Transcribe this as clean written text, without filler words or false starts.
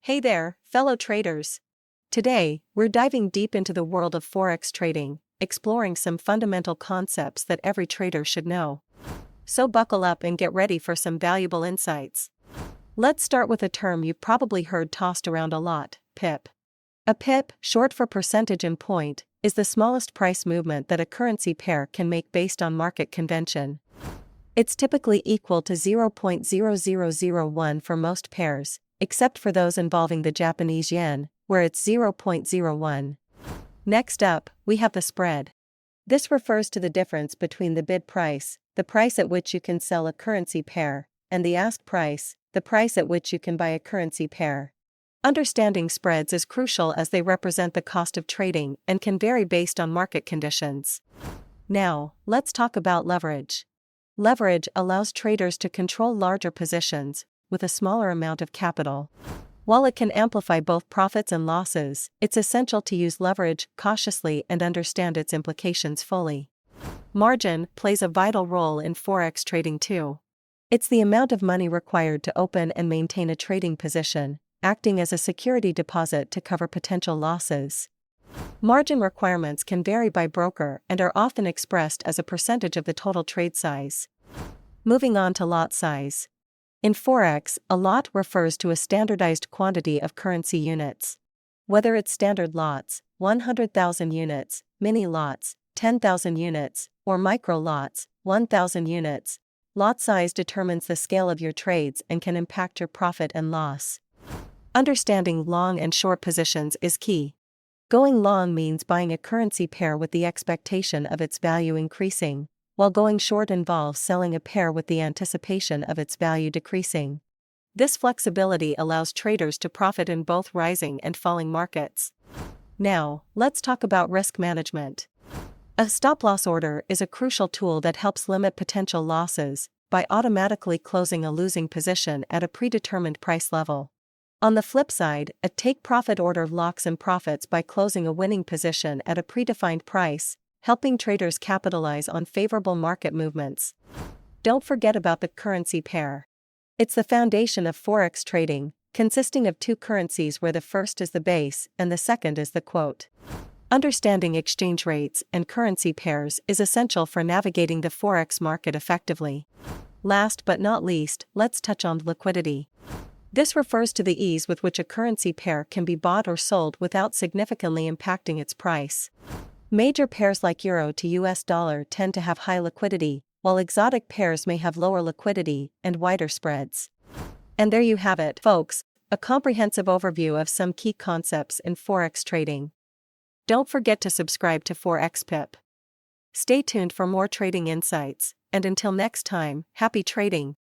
Hey there, fellow traders. Today, we're diving deep into the world of Forex trading, exploring some fundamental concepts that every trader should know. So buckle up and get ready for some valuable insights. Let's start with a term you've probably heard tossed around a lot, pip. A pip, short for percentage in point, is the smallest price movement that a currency pair can make based on market convention. It's typically equal to 0.0001 for most pairs, except for those involving the Japanese yen, where it's 0.01. Next up, we have the spread. This refers to the difference between the bid price, the price at which you can sell a currency pair, and the ask price, the price at which you can buy a currency pair. Understanding spreads is crucial as they represent the cost of trading and can vary based on market conditions. Now, let's talk about leverage. Leverage allows traders to control larger positions with a smaller amount of capital. While it can amplify both profits and losses, it's essential to use leverage cautiously and understand its implications fully. Margin plays a vital role in Forex trading too. It's the amount of money required to open and maintain a trading position, acting as a security deposit to cover potential losses. Margin requirements can vary by broker and are often expressed as a percentage of the total trade size. Moving on to lot size. In Forex, a lot refers to a standardized quantity of currency units. Whether it's standard lots, 100,000 units, mini lots, 10,000 units, or micro lots, 1,000 units, lot size determines the scale of your trades and can impact your profit and loss. Understanding long and short positions is key. Going long means buying a currency pair with the expectation of its value increasing, while going short involves selling a pair with the anticipation of its value decreasing. This flexibility allows traders to profit in both rising and falling markets. Now, let's talk about risk management. A stop-loss order is a crucial tool that helps limit potential losses by automatically closing a losing position at a predetermined price level. On the flip side, a take-profit order locks in profits by closing a winning position at a predefined price, helping traders capitalize on favorable market movements. Don't forget about the currency pair. It's the foundation of Forex trading, consisting of two currencies where the first is the base and the second is the quote. Understanding exchange rates and currency pairs is essential for navigating the Forex market effectively. Last but not least, let's touch on liquidity. This refers to the ease with which a currency pair can be bought or sold without significantly impacting its price. Major pairs like euro to US dollar tend to have high liquidity, while exotic pairs may have lower liquidity and wider spreads. And there you have it, folks, a comprehensive overview of some key concepts in Forex trading. Don't forget to subscribe to Forex Pip. Stay tuned for more trading insights, and until next time, happy trading.